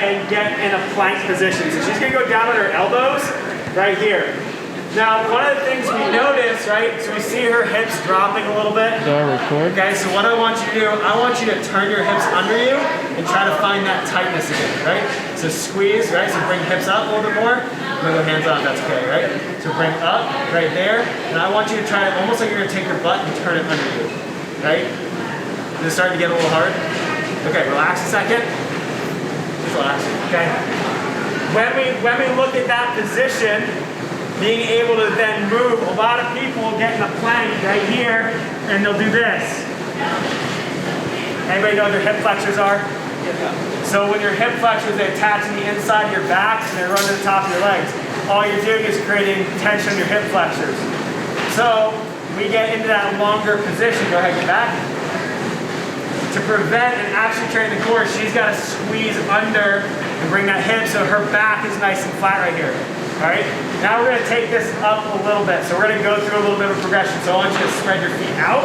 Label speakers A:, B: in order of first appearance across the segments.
A: and get in a plank position. So she's gonna go down on her elbows right here. Now, one of the things we notice, right, so we see her hips dropping a little bit.
B: Do I record?
A: Okay, so what I want you to do, I want you to turn your hips under you and try to find that tightness again, right? So squeeze, right, so bring hips up a little bit more. I'm gonna go hands on, that's okay, right? So bring up, right there, and I want you to try it almost like you're gonna take your butt and turn it under you, right? Is it starting to get a little hard? Okay, relax a second. Just relax, okay? When we look at that position, being able to then move, a lot of people get in a plank right here and they'll do this. Anybody know what their hip flexors are? So with your hip flexors, they attach to the inside of your back and they run to the top of your legs. All you're doing is creating tension in your hip flexors. So we get into that longer position. Go ahead, get back. To prevent and actually train the core, she's got to squeeze under and bring that hip so her back is nice and flat right here. All right, now we're going to take this up a little bit. So we're going to go through a little bit of progression. So I want you to spread your feet out,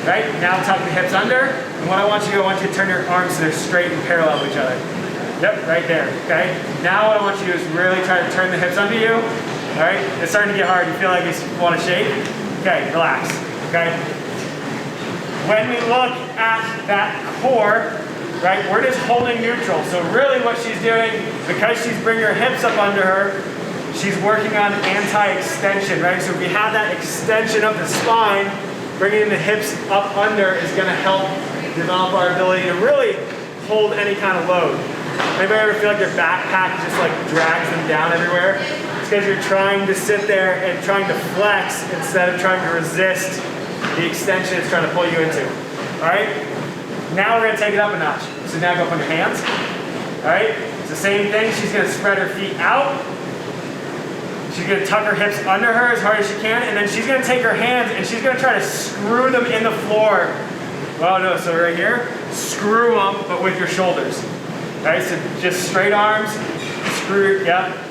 A: right? Now tuck the hips under. And what I want you to do, I want you to turn your arms so they're straight and parallel with each other. Yep, right there, okay? Now what I want you to do is really try to turn the hips under you. All right, it's starting to get hard. You feel like you want to shake? Okay, relax, okay? When we look at that core, right, we're just holding neutral. So really what she's doing, because she's bringing her hips up under her, she's working on anti-extension, right? So if we have that extension of the spine, bringing the hips up under is gonna help develop our ability to really hold any kind of load. Anybody ever feel like their backpack just like drags them down everywhere? It's because you're trying to sit there and trying to flex instead of trying to resist the extension it's trying to pull you into, all right? Now we're gonna take it up a notch. So now go up on your hands, all right? It's the same thing, she's gonna spread her feet out. She's gonna tuck her hips under her as hard as she can, and then she's gonna take her hands and she's gonna try to screw them in the floor. Well, no, so right here, screw them, but with your shoulders. All right, so just straight arms, screw, yeah.